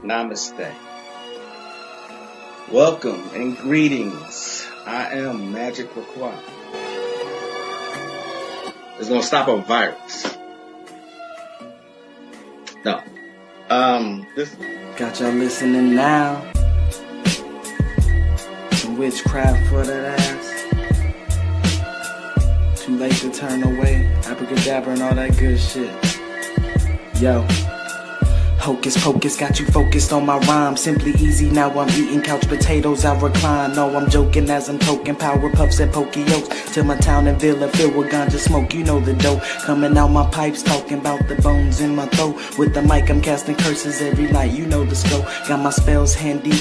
Namaste. Welcome and greetings. I am Magick and Queena. It's gonna stop a virus. No. This Got y'all listening now. Some witchcraft for that ass. Too late to turn away. Abracadabra and all that good shit. Yo. Hocus pocus, got you focused on my rhyme. Simply easy, now I'm eating couch potatoes, I recline. No, I'm joking as I'm toking power puffs and Pokeos. Till my town and villa filled with ganja smoke, you know the dough. Coming out my pipes, talking about the bones in my throat. With the mic, I'm casting curses every night, you know the scope. Got my spells handy.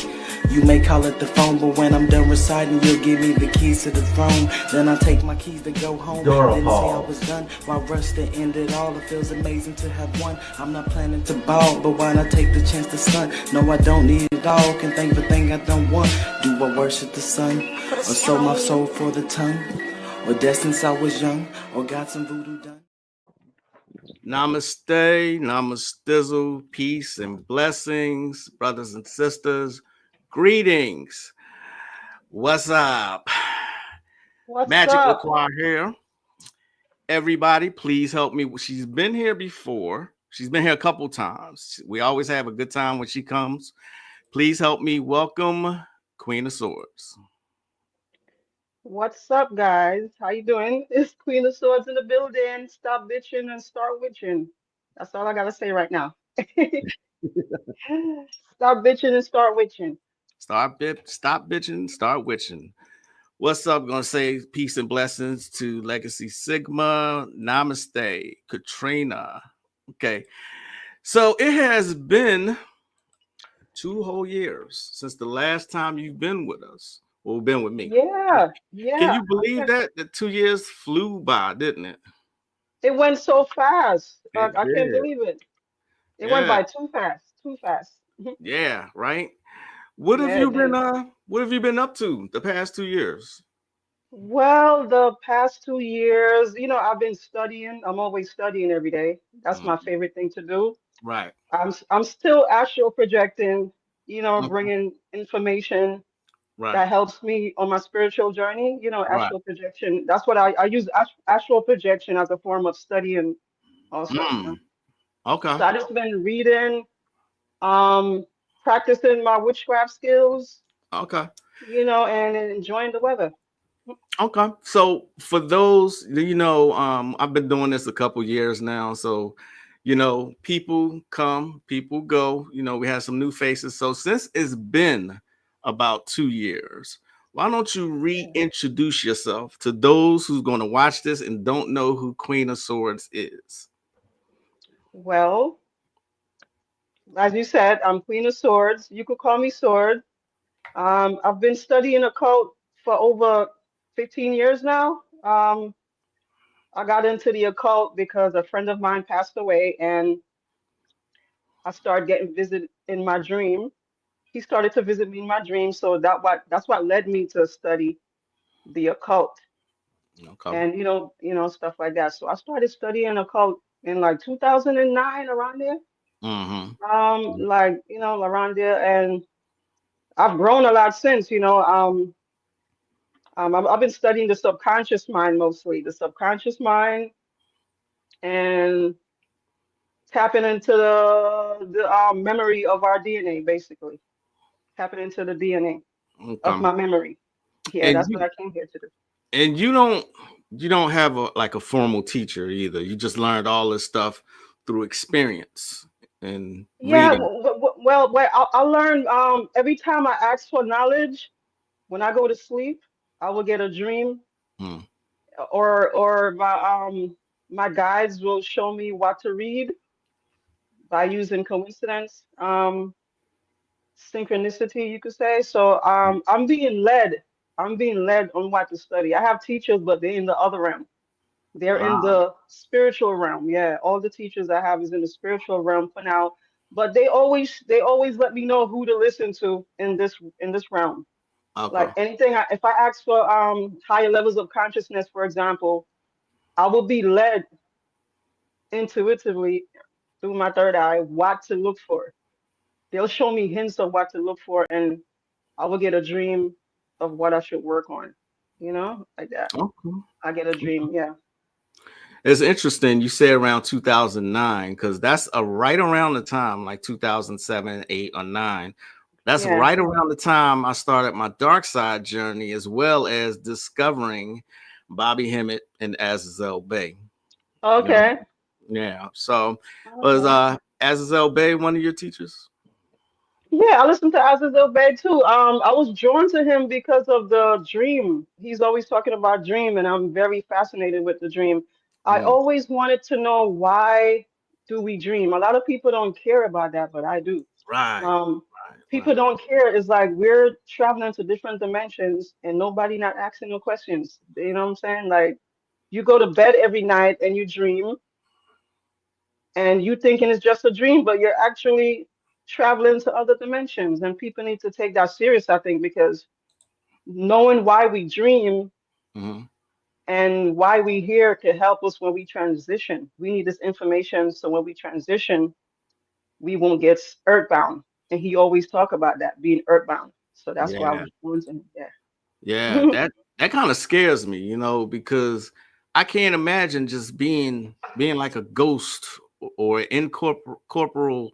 You may call it the phone, but when I'm done reciting, you'll give me the keys to the throne. Then I take my keys to go home. Didn't say I was done. While rush to end it all, it feels amazing to have won. I'm not planning to ball, but why not take the chance to stunt? No, I don't need it all. Can thank the thing I don't want. Do I worship the sun, or sold my soul for the tongue, or dead since I was young, or got some voodoo done? Namaste, namastizzle, peace and blessings, brothers and sisters. Greetings. What's up? Magick and Queena here. Everybody, please help me. She's been here before. She's been here a couple times. We always have a good time when she comes. Please help me welcome Queena Swordz. What's up, guys? How you doing? It's Queena Swordz in the building. Stop bitching and start witching. That's all I gotta say right now. Stop bitching and start witching. Stop bitching, start witching. What's up? Gonna say peace and blessings to Legacy Sigma. Namaste, Katrina. Okay, so it has been 2 whole years since the last time you've been with us. Well, been with me. Yeah. Can you believe that? The 2 years flew by, didn't it? It went so fast. I It can't did. believe it. It went by too fast. Too fast. Yeah, right. What have you been up to the past 2 years? Well, the past 2 years, I've been studying. I'm always studying every day. That's my favorite thing to do. Right. I'm still astral projecting, Mhm. bringing information Right. that helps me on my spiritual journey. Right. Astral projection. That's what I use astral projection as a form of studying also. Okay. So I just been reading, practicing my witchcraft skills, Okay. and enjoying the weather. Okay. So for those, I've been doing this a couple years now. So, people come, people go. We have some new faces. So since it's been about 2 years, why don't you reintroduce yourself to those who's going to watch this and don't know who Queena Swordz is? Well, as you said, I'm Queena Swordz. You could call me Sword. I've been studying occult for over 15 years now. I got into the occult because a friend of mine passed away, and I started getting visited in my dream. He started to visit me in my dream, so that's what led me to study the occult Okay. and stuff like that. So I started studying occult in like 2009, around there. Around there, and I've grown a lot since. I've been studying the subconscious mind mostly, the subconscious mind, and tapping into the memory of our DNA, basically tapping into the DNA of my memory. Yeah, And that's what I came here to do. And you don't have a formal teacher either. You just learned all this stuff through experience and Yeah, reading. I learn every time I ask for knowledge. When I go to sleep, I will get a dream, or my guides will show me what to read by using coincidence, synchronicity, you could say. So I'm being led. I'm being led on what to study. I have teachers, but they're in the other realm. They're in the spiritual realm. Yeah, all the teachers I have is in the spiritual realm for now. But they always let me know who to listen to in this realm. Okay. Like anything, if I ask for higher levels of consciousness, for example, I will be led intuitively through my third eye what to look for. they'll show me hints of what to look for, and I will get a dream of what I should work on, like that. Okay. I get a dream, yeah. It's interesting you say around 2009 because that's right around the time, like 2007, 8, or 9. That's Yeah. right around the time I started my dark side journey, as well as discovering Bobby Hemmett and Azazel Bay. Okay. Yeah. So was Azazel Bay one of your teachers? Yeah, I listen to Azazel Bay too. I was drawn to him because of the dream. He's always talking about dream, and I'm very fascinated with the dream. I always wanted to know, why do we dream? A lot of people don't care about that, but I do. Right. People don't care. It's like we're traveling to different dimensions, and nobody not asking no questions. You know what I'm saying? Like, you go to bed every night and you dream, and you thinking it's just a dream, but you're actually traveling to other dimensions. And people need to take that serious, I think, because knowing why we dream and why we here can help us when we transition. We need this information so when we transition, we won't get earthbound. And he always talk about that, being earthbound. So that's why I was drawn to him. Yeah. Yeah, that kind of scares me, because I can't imagine just being like a ghost or incorporeal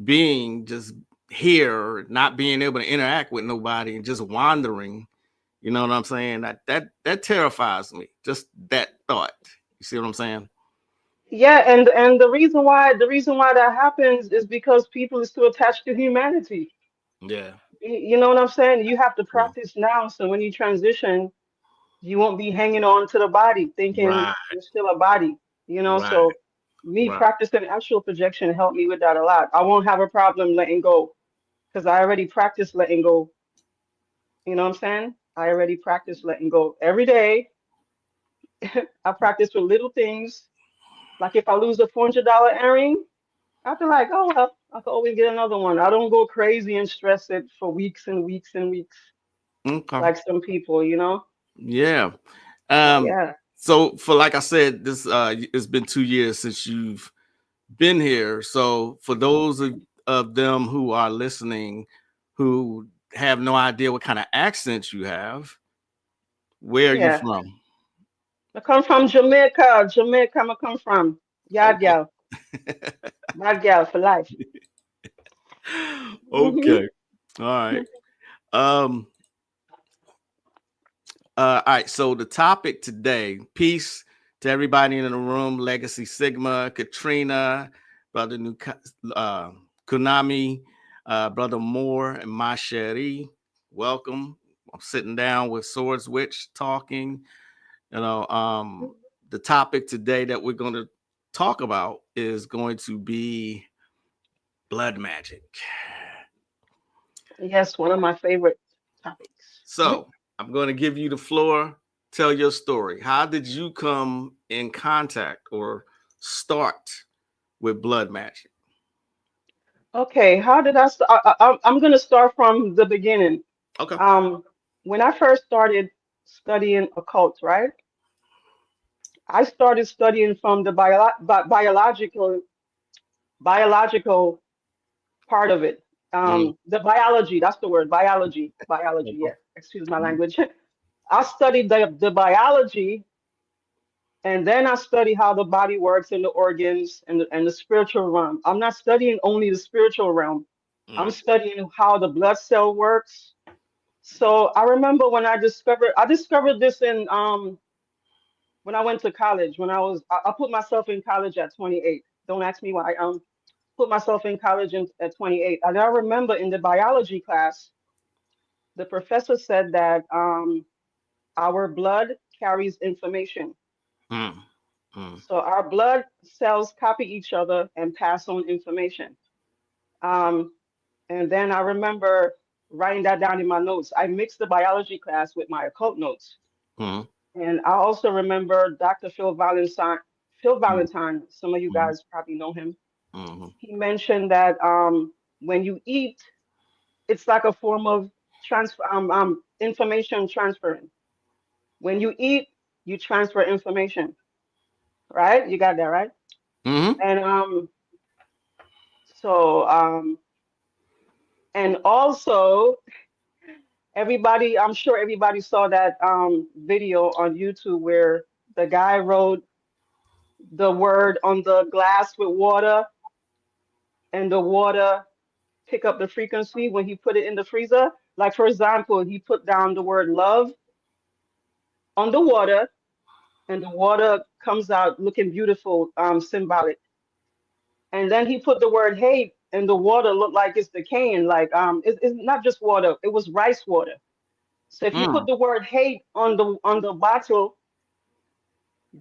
being, just here, not being able to interact with nobody and just wandering. You know what I'm saying? That terrifies me. Just that thought. You see what I'm saying? Yeah, and the reason why that happens is because people is too attached to humanity. Yeah. You know what I'm saying? You have to practice now, so when you transition, you won't be hanging on to the body, thinking Right. you're still a body. Right. So me practicing astral projection helped me with that a lot. I won't have a problem letting go because I already practiced letting go. You know what I'm saying? I already practice letting go every day. I practice with little things. Like if I lose a $400 earring, I feel like, oh well, I can always get another one. I don't go crazy and stress it for weeks and weeks and weeks Okay. like some people. Yeah. Yeah. So for, like I said, this it's been 2 years since you've been here. So for those of them who are listening who have no idea what kind of accent you have, where are you Yeah. from? I come from Jamaica. Jamaica, I come from. Yard Okay. gal. Yard gal for life. Okay. All right. Um all right. So the topic today, peace to everybody in the room, Legacy Sigma, Katrina, Brother Kunami, Brother Moore, and Masheri. Welcome. I'm sitting down with Swordzwitch talking. The topic today that we're going to talk about is going to be blood magic. Yes, one of my favorite topics. So I'm going to give you the floor. Tell your story. How did you come in contact or start with blood magic? Okay, how did I start? I'm going to start from the beginning. Okay. When I first started studying occult, right? I started studying from the biological part of it. The biology, that's the word, biology. Biology, yeah. Excuse my language. I studied the biology, and then I studied how the body works and the organs and the spiritual realm. I'm not studying only the spiritual realm. I'm studying how the blood cell works. So I remember when I discovered this in when I went to college. I put myself in college at 28. Don't ask me why. Put myself in college at 28. And I remember in the biology class, the professor said that our blood carries information. So our blood cells copy each other and pass on information. Um, and then I remember writing that down in my notes. I mixed the biology class with my occult notes. And I also remember Dr. Phil Valentine. Phil Valentine, some of you guys probably know him. He mentioned that when you eat, it's like a form of information transferring. When you eat, you transfer information, right? You got that, right? And so And also, everybody, I'm sure everybody saw that video on YouTube where the guy wrote the word on the glass with water, and the water pick up the frequency when he put it in the freezer. Like, for example, he put down the word love on the water, and the water comes out looking beautiful, symbolic. And then he put the word hate, and the water looked like it's decaying. Like, it's not just water; it was rice water. So if you put the word hate on the bottle,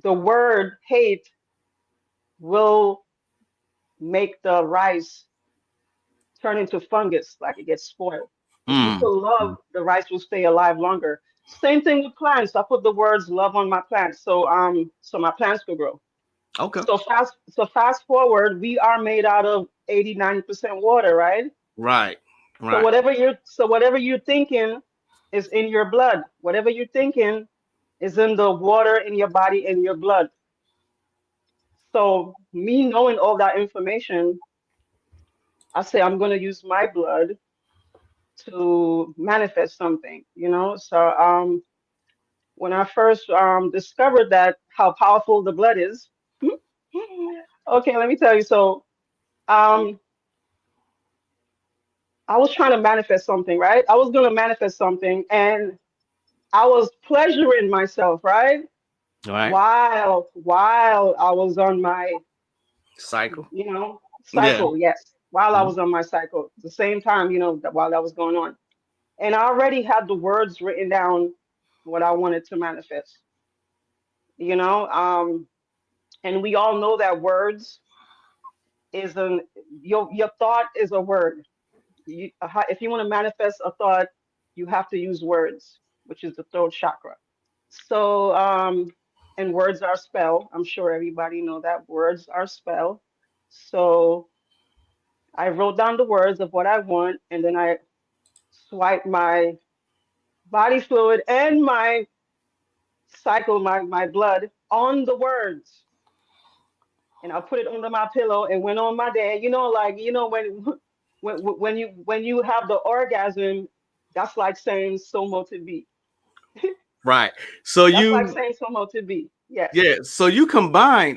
the word hate will make the rice turn into fungus, like it gets spoiled. If you put love, the rice will stay alive longer. Same thing with plants. I put the words love on my plants, so my plants could grow. Okay. So fast forward, we are made out of 80-90% water, right? Right. So Right. whatever you're thinking is in your blood. Whatever you're thinking is in the water in your body, in your blood. So me knowing all that information, I say I'm gonna use my blood to manifest something, you know? So when I first discovered that how powerful the blood is, okay, let me tell you. So um I was trying to manifest something, right? I was gonna manifest something, and I was pleasuring myself, right? All right. While I was on my, Cycle. Yeah. cycle, yes. While I Mhm. was on my cycle, at the same time, while that was going on. And I already had the words written down what I wanted to manifest, you know. And we all know that words is an your thought is a word. If you want to manifest a thought, you have to use words, which is the throat chakra. So and words are spell. I'm sure everybody know that words are spell. So I wrote down the words of what I want, and then I swipe my body fluid and my cycle, my blood on the words, and I put it under my pillow and went on my day. Like when you have the orgasm, that's like saying somo to be. Right. So That's like you, saying somo to be. Yes. yeah. So you combine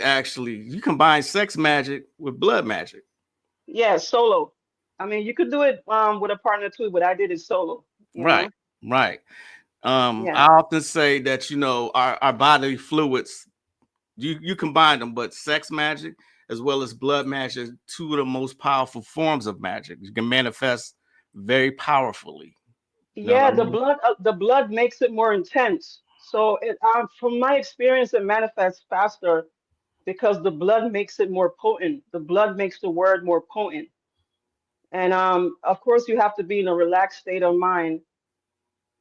sex magic with blood magic. Yeah, solo. I mean, you could do it with a partner too, but I did it solo, you Right. know? Right. Yeah. I often say that our bodily fluids, you combine them, but sex magic as well as blood magic, two of the most powerful forms of magic. You can manifest very powerfully. You know what Yeah, I mean? the blood makes it more intense. So from my experience, it manifests faster because the blood makes it more potent. The blood makes the word more potent. And of course, you have to be in a relaxed state of mind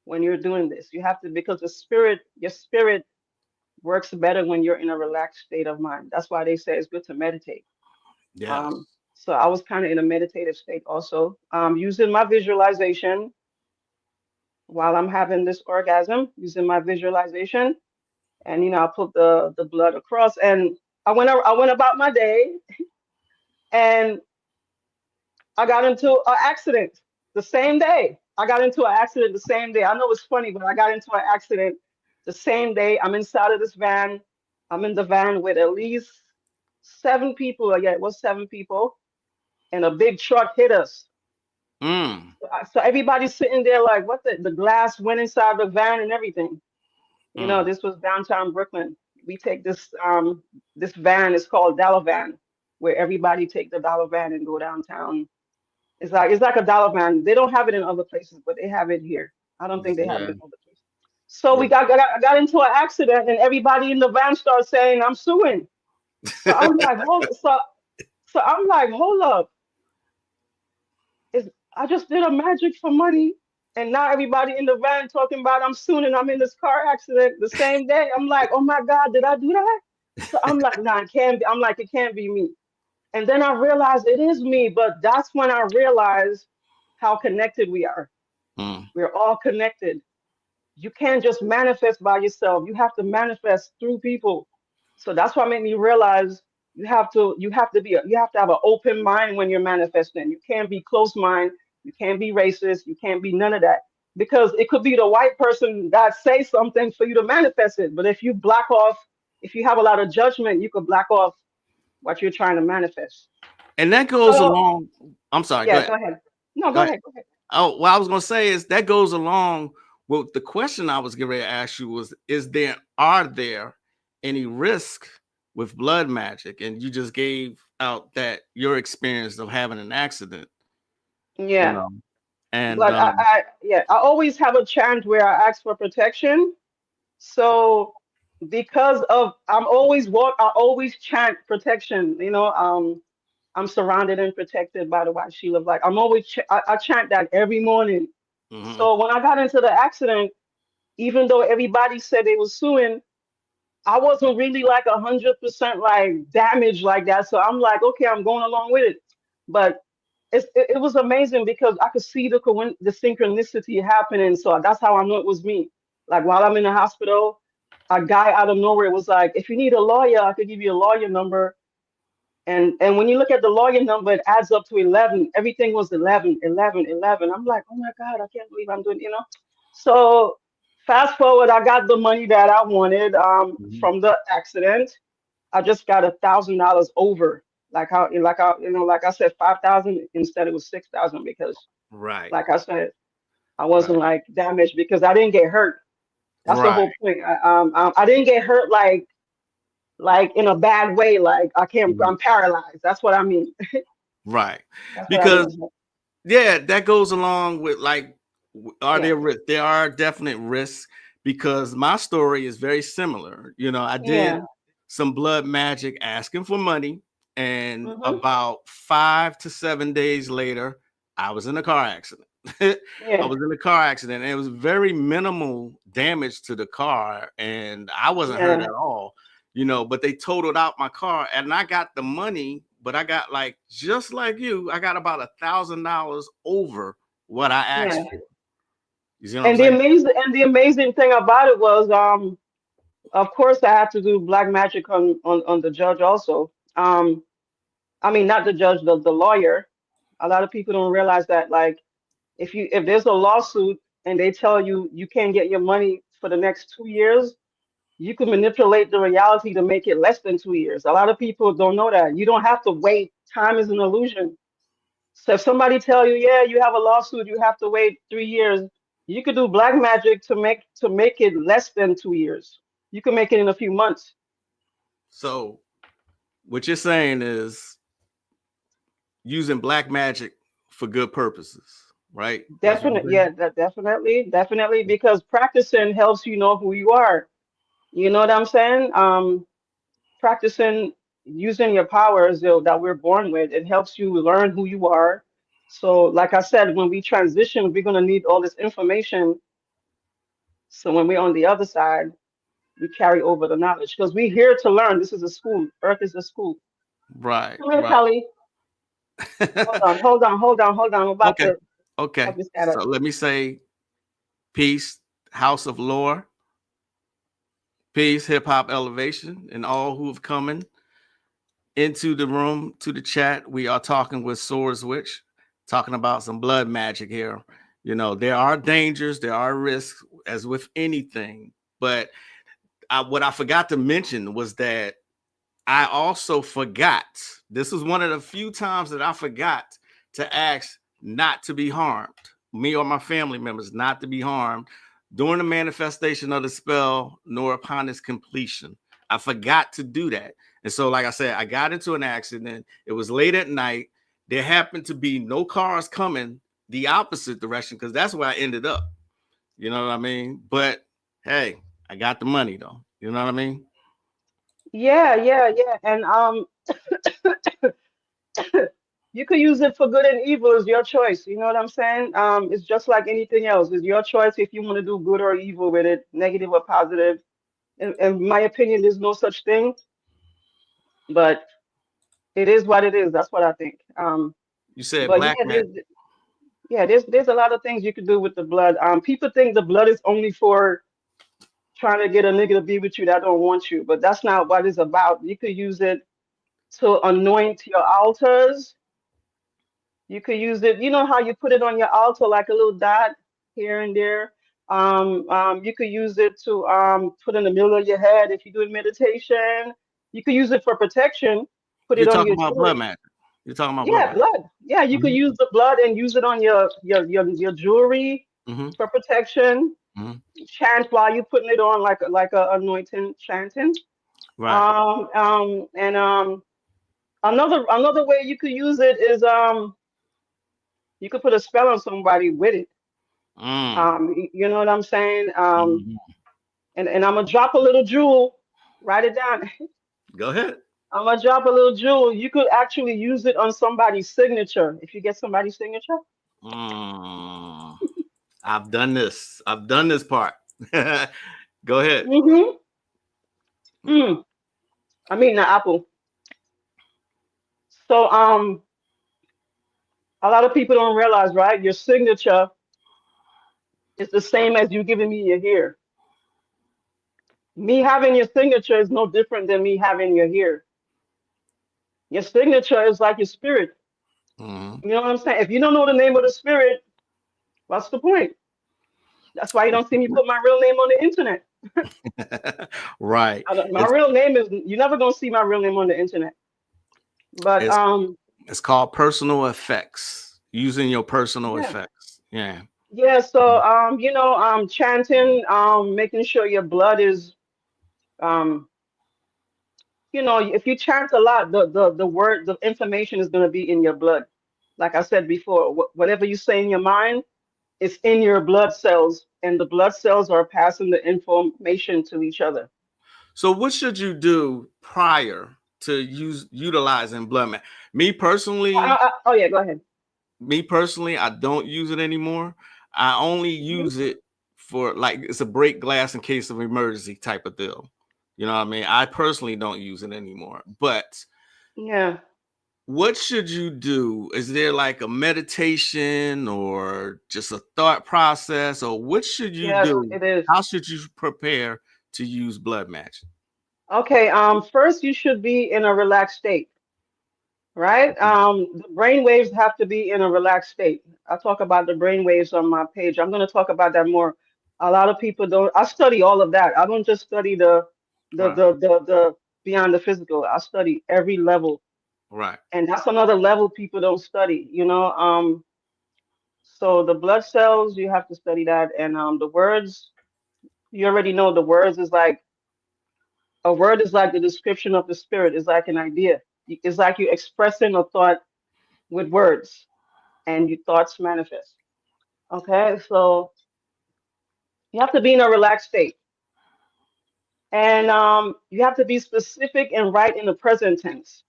when you're doing this. You have to, because your spirit works better when you're in a relaxed state of mind. That's why they say it's good to meditate. Yes. Um, so I was kind of in a meditative state also, using my visualization while I'm having this orgasm, using my visualization, and I put the blood across, and I went about my day, and I got into an accident the same day. I got into an accident the same day. I know it's funny, but I got into an accident the same day. I'm inside of this van. I'm in the van with at least 7 people. Yeah, it was 7 people, and a big truck hit us. Mm, So everybody's sitting there like, what the glass went inside the van and everything. mm, This was downtown Brooklyn. We take this van, it's called Dollar Van, where everybody take the Dollar Van and go downtown. It's like a Dollar Van. They don't have it in other places, but they have it here. I don't think they have it yeah. in other places. So Yeah. I got into an accident, and everybody in the van started saying I'm suing. So I'm like, hold up. Is I just did a magic for money, and now everybody in the van talking about I'm suing, and I'm in this car accident the same day. I'm like, oh my God, did I do that? So I'm like, nah, it can't be. I'm like, it can't be me. And then I realized it is me, but that's when I realized how connected we are. Mm, We're all connected. You can't just manifest by yourself. You have to manifest through people. So that's what made me realize you have to have an open mind when you're manifesting. You can't be closed mind. You can't be racist. You can't be none of that. Because it could be the white person that say something for you to manifest it. But if you block off, if you have a lot of judgment, you could block off what you're trying to manifest. And that goes So, along. I'm sorry. yeah, Go ahead. go ahead. No, Go go ahead. ahead. Go ahead. Oh, what I was gonna say is that goes along with the question I was getting ready to ask you was: are there any risk with blood magic? And you just gave out that your experience of having an accident, you Yeah. know, and But I always have a chant where I ask for protection. So because of I always chant protection. I'm surrounded and protected by the white shield of light. I chant that every morning. mhm, So when I got into the accident, even though everybody said they was suing, I wasn't really like 100% like damaged like that. So I'm like, okay, I'm going along with it. But it was amazing because I could see the synchronicity happening. So that's how I know it was me. Like while I'm in the hospital, a guy out of nowhere was like, if you need a lawyer, I could give you a lawyer number. And when you look at the lawyer number, it adds up to 11. Everything was 11, 11, 11. I'm like, oh my God, I can't believe I'm doing. So fast forward, I got the money that I wanted mhm. from the accident. I just got $1,000 over. Like I said, 5,000 instead it was 6,000 because, Right, like I said, I right, wasn't like damaged because I didn't get hurt. That's the right. whole point. I didn't get hurt like in a bad way. Like Mhm. I'm paralyzed. That's what I mean. Right. That's what I Because mean. yeah, that goes along with like, are Yeah. there risks? There are definite risks because my story is very similar. I did Yeah. some blood magic asking for money, and Mhm. about 5 to 7 days later, I was in a car accident. I Yeah. was in a car accident, and it was very minimal damage to the car, and I wasn't hurt Yeah. at all. But they totaled out my car, and I got the money, but I got like just like you, I got about $1,000 over what I asked Yeah. for. You see what I'm And the saying? amazing thing about it was of course I had to do black magic on the judge also. I mean not the judge, the lawyer. A lot of people don't realize that like if there's a lawsuit and they tell you you can't get your money for the next 2 years, you can manipulate the reality to make it less than 2 years. A lot of people don't know that. You don't have to wait. Time is an illusion. So if somebody tell you, yeah, you have a lawsuit, you have to wait 3 years, you could do black magic to make it less than 2 years. You can make it in a few months. So what you're saying is using black magic for good purposes, right? That's what you're Definitely, saying? yeah, definitely, because practicing helps you know who you are. You know what I'm saying? Practicing using your powers that we're born with, it helps you learn who you are. So, like I said, when we transition, we're gonna need all this information. So when we're on the other side, we carry over the knowledge because we're here to learn. This is a school. Earth is a school. Right, Come here, right. Kelly. Hold on. I'm about Okay. to Okay. help this cat So up. let me say peace, House of Lore, peace, hip hop elevation, and all who have come into the room, to the chat. We are talking with Swordzwitch, talking about some blood magic here. There are dangers, there are risks, as with anything. But what I forgot to mention was that I also forgot. This was one of the few times that I forgot to ask not to be harmed, me or my family members not to be harmed during the manifestation of the spell, nor upon its completion. I forgot to do that. And so, like I said, I got into an accident. It was late at night. There happened to be no cars coming the opposite direction because that's where I ended up. You know what I mean? But hey, I got the money though. You know what I mean? Yeah. And you could use it for good and evil. Is your choice. You know what I'm saying? It's just like anything else. It's your choice if you want to do good or evil with it, negative or positive. In my opinion, there's no such thing, but it is what it is. That's what I think. You said But black man. there's a lot of things you can do with the blood. People think the blood is only for trying to get a nigga to be with you that don't want you, but that's not what it's about. You could use it to anoint your altars. You could use it. You know how you put it on your altar like a little dot here and there. You could use it to put in the middle of your head if you're doing meditation. You could use it for protection. Put it You're on talking your about blood jewelry. magic. You're talking about blood Yeah, magic. blood. Yeah, you could use the blood and use it on your jewelry Mm-hmm. for protection. Mm-hmm. Chant while you're putting it on, like a anointing chanting. Right. And another way you could use it is you could put a spell on somebody with it. You know what I'm saying? Mm-hmm. And I'm gonna drop a little jewel. Write it down. Go ahead. I'm gonna drop a little jewel. You could actually use it on somebody's signature. If you get somebody's signature. Mm. I've done this. I've done this part. Go ahead. Mm-hmm. I mean the apple. So a lot of people don't realize, right? Your signature is the same as you giving me your hair. Me having your signature is no different than me having your hair. Your signature is like your spirit. Mm-hmm. You know what I'm saying? If you don't know the name of the spirit, what's the point? That's why you don't see me put my real name on the internet. Right. My real name is, you're never gonna see my real name on the internet. But it's called personal effects. Using your personal yeah. effects. Yeah. Yeah, so chanting, making sure your blood is um if you chant a lot, the information is gonna be in your blood. Like I said before, whatever you say in your mind, it's in your blood cells, and the blood cells are passing the information to each other. So what should you do prior to utilizing blood magic? Me personally, Oh yeah, go ahead. I don't use it anymore. I only use it for like it's a break glass in case of emergency type of deal. You know what I mean? I personally don't use it anymore. But yeah, what should you do? Is there like a meditation or just a thought process, or what should you yes, do? it is. How should you prepare to use blood magic? Okay, first you should be in a relaxed state, right? The brain waves have to be in a relaxed state. I talk about the brain waves on my page. I'm going to talk about that more. A lot of people don't. I study all of that. I don't just study Right. the beyond the physical. I study every level, Right. and that's another level people don't study. So the blood cells, you have to study that, and the words, you already know the words is like a word is like the description of the spirit. Is like an idea. It's like you expressing a thought with words, and your thoughts manifest. Okay, so you have to be in a relaxed state, and you have to be specific and write in the present tense.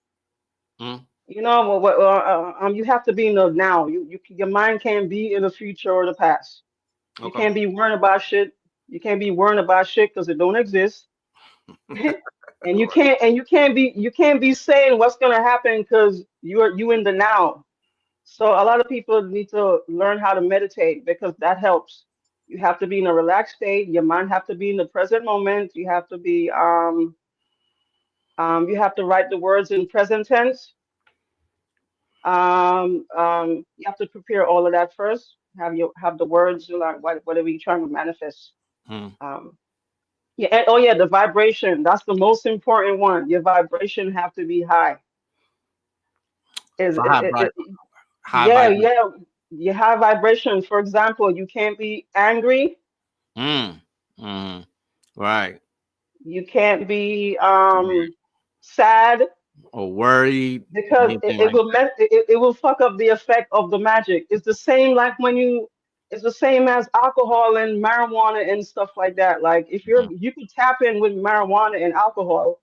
Mm. You have to be in the now. Your mind can't be in the future or the past. You Okay. can't be worrying about shit. You can't be worrying about shit because it don't exist. And you can't be saying what's gonna happen because you in the now. So a lot of people need to learn how to meditate because that helps. You have to be in a relaxed state. Your mind have to be in the present moment. You have to write the words in present tense. You have to prepare all of that first. Have the words like whatever you're trying to manifest. Mm. Um, yeah. And, oh yeah, the vibration. That's the most important one. Your vibration have to be high. Is So high Yeah, vibration. yeah. You have vibration. For example, you can't be angry. Mm. Mm. Right. You can't be sad Or worried. because Anything like that. it will fuck up the effect of the magic. It's the same like it's the same as alcohol and marijuana and stuff like that. Like if Mm. you can tap in with marijuana and alcohol,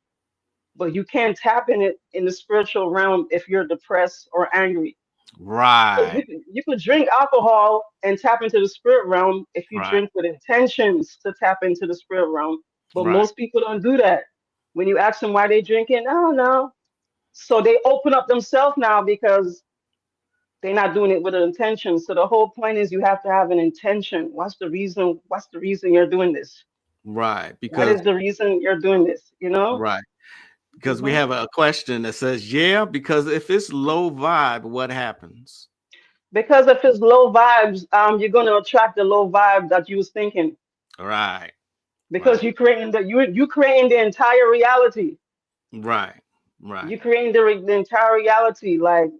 but you can't tap in it in the spiritual realm if you're depressed or angry. Because Right. you could drink alcohol and tap into the spirit realm if you Right. drink with intentions to tap into the spirit realm. But Right. most people don't do that. When you ask them why they drinking, oh no. So they open up themselves now because they're not doing it with an intention. So the whole point is you have to have an intention. What's the reason? What's the reason you're doing this? Right. What Because is the reason you're doing this? right. Because we Hmm. have a question that says, yeah, because if it's low vibe, what happens? Because if it's low vibes, you're gonna attract the low vibe that you was thinking. Right. Because Right. you creating you creating the entire reality. Right. Right. You creating the entire reality. Like,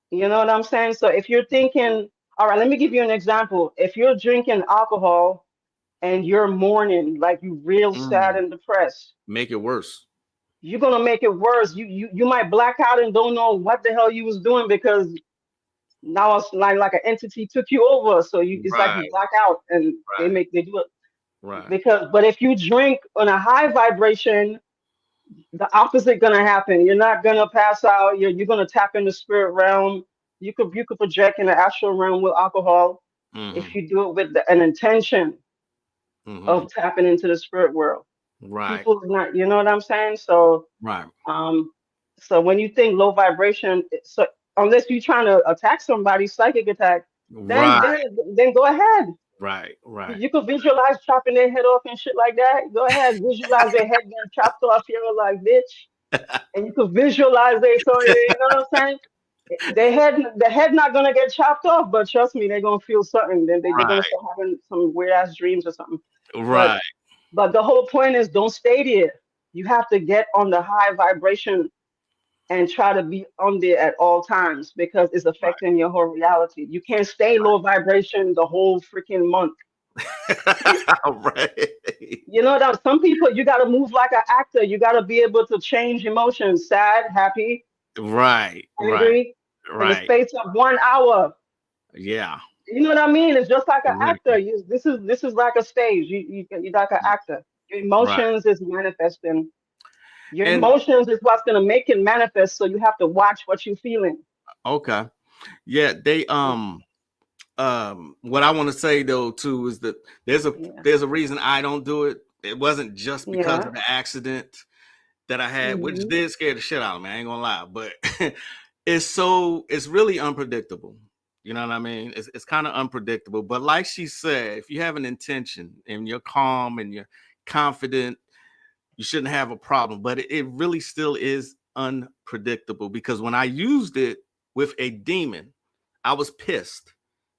you know what I'm saying? So if you're thinking, all right, let me give you an example. If you're drinking alcohol and you're mourning, like you real sad and depressed, Make it worse. you're gonna make it worse. You might black out and don't know what the hell you was doing because now it's like an entity took you over. So it's like you Right. black out and Right. they do it Right. because. But if you drink on a high vibration, the opposite gonna happen. You're not gonna pass out. You're gonna tap in the spirit realm. You could project in the astral realm with alcohol if Mm-hmm. you do it with an intention Mm-hmm. of tapping into the spirit world. Right. People not, you know what I'm saying? So Right. um, so when you think low vibration, so unless you're trying to attack somebody, psychic attack, then Right. then go ahead. Right. Right. You could visualize chopping their head off and shit like that. Go ahead, visualize their head getting chopped off. You're like, bitch. And you could visualize they so you know what I'm saying? The head not gonna get chopped off, but trust me, they're gonna feel something. Then they're gonna Right. start having some weird ass dreams or something. But Right. but the whole point is don't stay there. You have to get on the high vibration and try to be on there at all times because it's affecting your whole reality. You can't stay low vibration the whole freaking month. Right. You know that some people you gotta move like an actor. You gotta be able to change emotions, sad, happy, Right. Right. angry, in the Right. space of 1 hour. Yeah. You know what I mean? It's just like an actor. Exactly. This is like a stage. You're like an actor. Your Right. emotions is manifesting. Your And emotions is what's gonna make it manifest. So you have to watch what you're feeling. okay. Yeah, they what I want to say though too is that Yeah. there's a reason I don't do it. It wasn't just because Yeah. of the accident that I had, which Hmm. did scare the shit out of me. I ain't gonna lie, but it's really unpredictable. You know what I mean? It's kind of unpredictable. But like she said, if you have an intention and you're calm and you're confident, you shouldn't have a problem. But it really still is unpredictable because when I used it with a demon, I was pissed.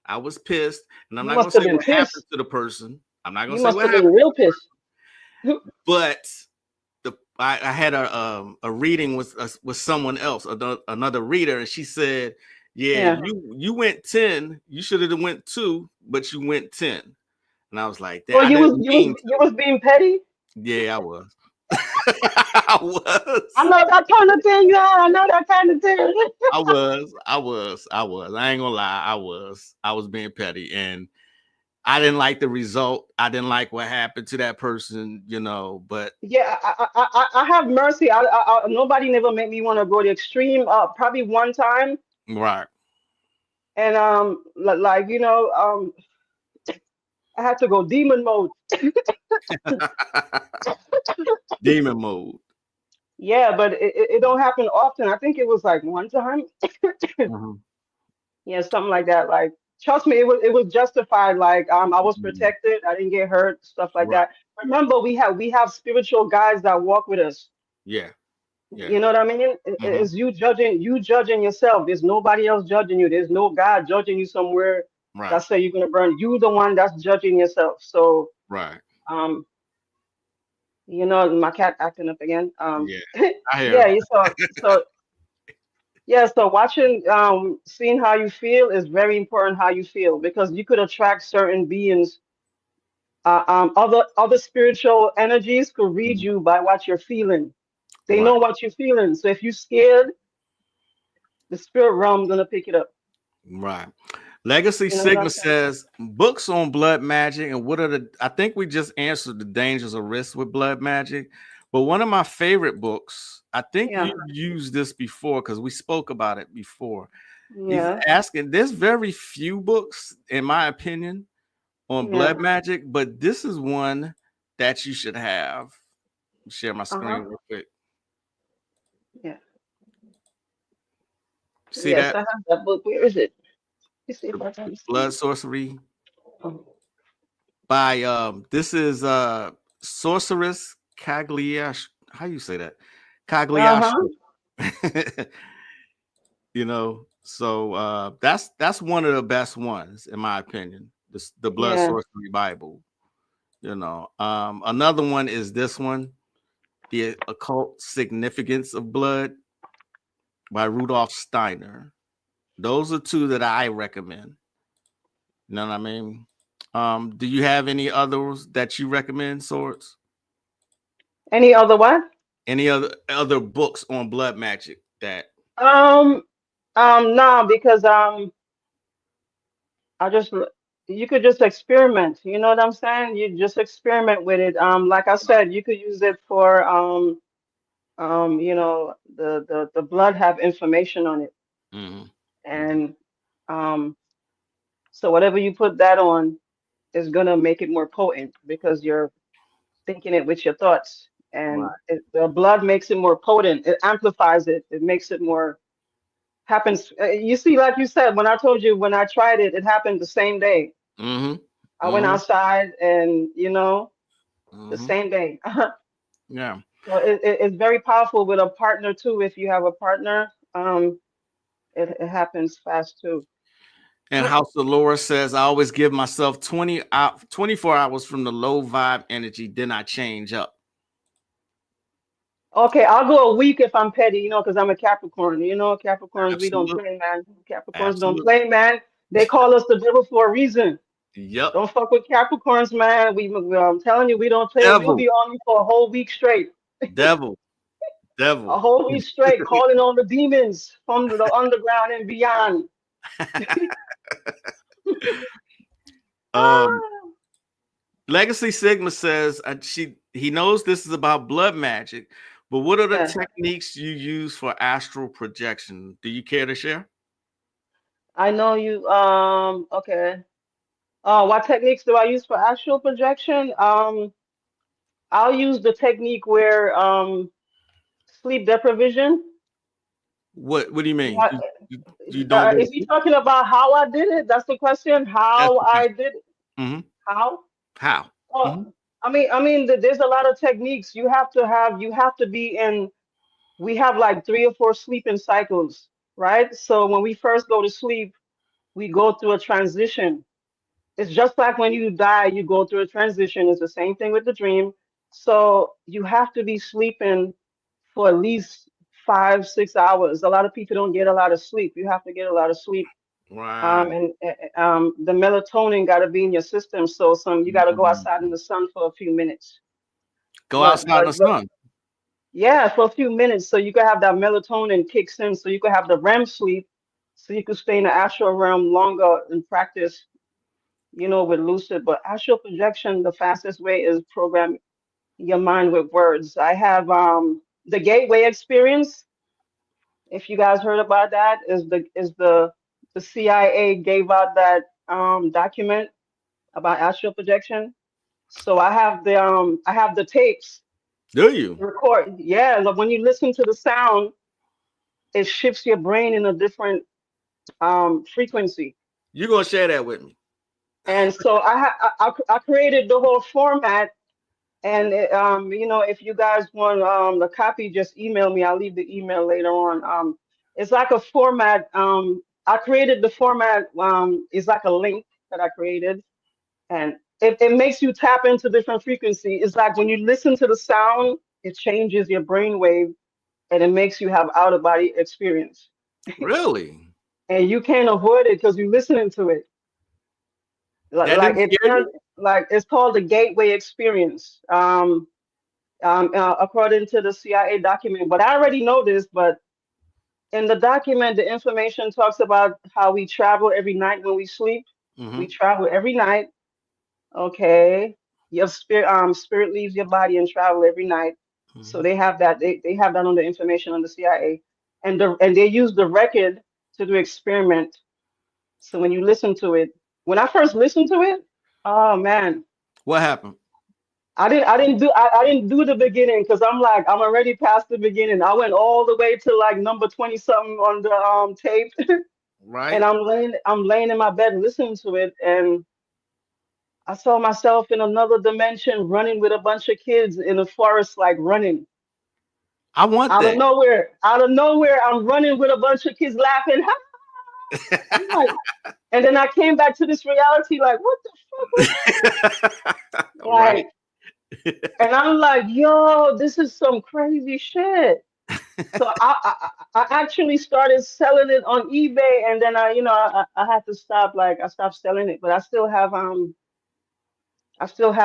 I was pissed, and I'm You not gonna must have say been what happened pissed. to the person. I'm not gonna You say must what have been happened, real pissed. but I had a reading with someone else, another reader, and she said, "Yeah, Yeah. you went 10. You should have went 2, but you went 10." And I was like, Oh, "I didn't mean you to." was being petty. Yeah, I was. I I was. know that kind of thing. Yeah, I know that kind of thing. I ain't gonna lie. I was being petty, and I didn't like the result. I didn't like what happened to that person, but Yeah, I have mercy. Nobody never made me want to go the extreme. Probably one time, right. and like I had to go demon mode. Demon mode. Yeah, but it don't happen often. I think it was like one time. Mhm. Yeah, something like that. Like, trust me, it was justified. Like, I was Mhm. protected. I didn't get hurt. Stuff like Right. that. Remember, we have spiritual guides that walk with us. Yeah. Yeah. You know what I mean? Hmm. It's you judging yourself. There's nobody else judging you. There's no God judging you somewhere that Right. say you're gonna burn. You the one that's judging yourself. So Right. um, my cat acting up again. Yeah. I hear. Yeah, so watching seeing how you feel is very important how you feel because you could attract certain beings. Other spiritual energies could read Mhm. you by what you're feeling. They Right. know what you're feeling. So if you're scared, the spirit realm gonna pick it up. Right. Legacy You know what I'm Sigma saying? says books on blood magic and what are I think we just answered the dangers or risks with blood magic. But one of my favorite books, I think Yeah, you used this before because we spoke about it before. He's yeah, asking, there's very few books, in my opinion, on yeah. blood magic, but this is one that you should have. Share my Uh-huh. screen real quick. Yeah. See Yes, that? I have that book. Where is it? Let's see if I can see Blood it. Sorcery Oh, by this is Sorceress Cagliash. How you say that? uh-huh. Cagliash. You know, so that's one of the best ones in my opinion. The Blood Yeah. Sorcery Bible. You know, another one is this one, The Occult Significance of Blood by Rudolf Steiner. Those are two that I recommend. You know what I mean? Do you have any others that you recommend, Swords? Any other what? Any other books on blood magic that Um, no, because I just you could just experiment. You know what I'm saying? You just experiment with it. Like I said, you could use it for you know, the blood have information on it, mm-hmm, mm-hmm. and um, so whatever you put that on is gonna make it more potent because you're thinking it with your thoughts, and Right. the blood makes it more potent. It amplifies it. It makes it more happens. You see, like you said, when I told you when I tried it, it happened the same day. Mm-hmm. I went Mm-hmm. outside, and you know, the Mm-hmm. same day. Yeah. So it's very powerful with a partner too. If you have a partner, it happens fast too. And House of Laura says, I always give myself 24 hours from the low vibe energy, then I change up. Okay, I'll go a week if I'm petty, you know, because I'm a Capricorn. You know, Capricorns, we don't Absolutely. play, man. Capricorns don't Absolutely. play, man. They call us the devil for a reason. Yep. Don't fuck with Capricorns, man. I'm telling you, we don't play. We'll Devil. be on you for a whole week straight. Devil. Devil. A whole week straight, calling on the demons from the underground and beyond. um Ah, Legacy Sigma says he knows this is about blood magic, but what are the yeah, techniques you use for astral projection? Do you care to share? I know you. Okay. What techniques do I use for astral projection? I'll use the technique where sleep deprivation. What do you mean? Yeah, You don't go to is he sleep? talking about how I did it? That's the question. That's How the I question. did it? Mm-hmm. How? How? Oh, Mm-hmm. there's a lot of techniques. You have to be in. We have like 3 or 4 sleeping cycles, right? So when we first go to sleep, we go through a transition. It's just like when you die, you go through a transition. It's the same thing with the dream. So you have to be sleeping for at least 5, 6 hours. A lot of people don't get a lot of sleep. You have to get a lot of sleep. Right. The melatonin got to be in your system. So you got to go outside in Mhm. the sun for a few minutes. Go outside in the But sun. yeah, for a few minutes, so you can have that melatonin kicks in, so you can have the REM sleep, so you can stay in the astral realm longer and practice, you know, with lucid. But astral projection, the fastest way is program your mind with words. I have the gateway experience. If you guys heard about that, the CIA gave out that document about astral projection. So I have the tapes Do you? record. Yeah, like when you listen to the sound, it shifts your brain in a different frequency. You're gonna share that with me. And so I created the whole format. And you know, if you guys want the copy, just email me. I'll leave the email later on. It's like a format. I created the format. It's like a link that I created, and it makes you tap into different frequency. It's like when you listen to the sound, it changes your brain wave, and it makes you have out of body experience. Really? And you can't avoid it because you're listening to it. That Like didn't it scare turns you? like it's called the gateway experience. According to the CIA document. But I already know this. But in the document, the information talks about how we travel every night when we sleep. Mm-hmm. We travel every night. Okay, your spirit leaves your body and travel every night. So Mm-hmm. they have that. They have that on the information on the CIA, and they use the record to do experiment. So when you listen to it, when I first listened to it, oh man, What happened? I didn't do the beginning because I'm like I'm already past the beginning. I went all the way to like number 20 something on the tape, and Right? I'm laying in my bed listening to it, and I saw myself in another dimension running with a bunch of kids in the forest, like running. I want that. Out of nowhere, I'm running with a bunch of kids laughing. I'm like, and then I came back to this reality, like, what the fuck was that? Right. Like, and I'm like, yo, this is some crazy shit. So I actually started selling it on eBay, and then I had to stop. Like, I stopped selling it, but I still have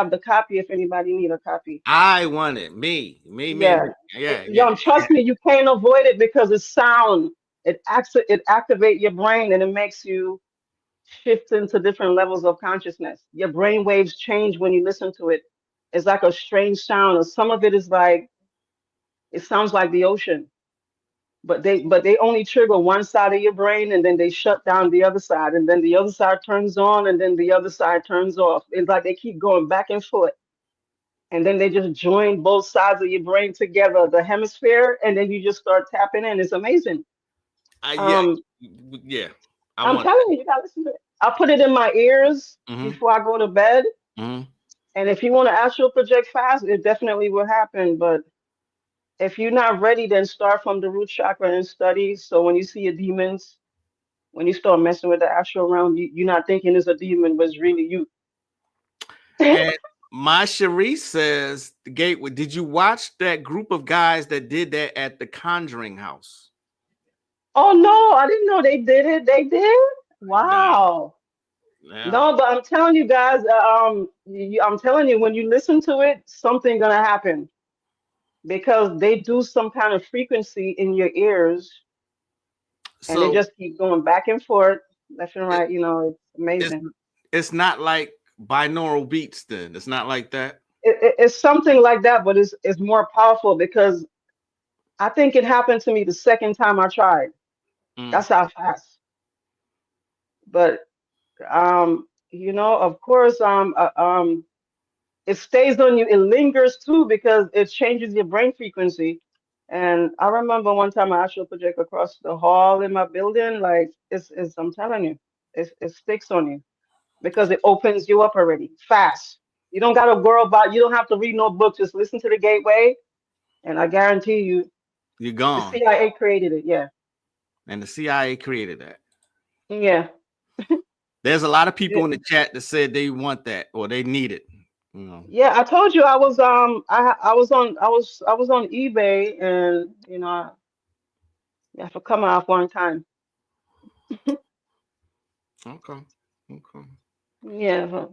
the copy if anybody need a copy. I want it. Me. Yeah, Yeah. trust me, you can't avoid it because it's sound. It activate your brain and it makes you shift into different levels of consciousness. Your brain waves change when you listen to it. It's like a strange sound, or some of it is like it sounds like the ocean. But they only trigger one side of your brain and then they shut down the other side and then the other side turns on and then the other side turns off. It's like they keep going back and forth. And then they just join both sides of your brain together, the hemisphere, and then you just start tapping in. It's amazing. Yeah. Um, Yeah. I'm telling you, you gotta listen to it. I put it in my ears before I go to bed. And if you want to astral project fast, it definitely will happen. But if you're not ready, then start from the root chakra and study. So when you see your demons, when you start messing with the astral realm, you're not thinking it's a demon, but it's really you. And my Cherie says the gateway. Did you watch that group of guys that did that at the Conjuring House? Oh no, I didn't know they did it. They did? Wow. Yeah. No, but I'm telling you guys, I'm telling you, when you listen to it, something gonna happen because they do some kind of frequency in your ears, and they So just keep going back and forth, left and right. It's it's amazing. it's not like binaural beats. Then it's not like that. It's something like that, but it's more powerful because I think it happened to me the second time I tried. That's how fast. But of course, it stays on you. It lingers too because it changes your brain frequency. And I remember one time I actually project across the hall in my building. Like it's I'm telling you, it sticks on you because it opens you up already fast. You don't gotta worry about. You don't have to read no book. Just listen to the gateway, and I guarantee you, You're the gone. CIA created it. Yeah, And the CIA created that. yeah. There's a lot of people in the chat that said they want that or they need it. Yeah, I told you I was I was on eBay and you have to come off one time. Okay. Yeah.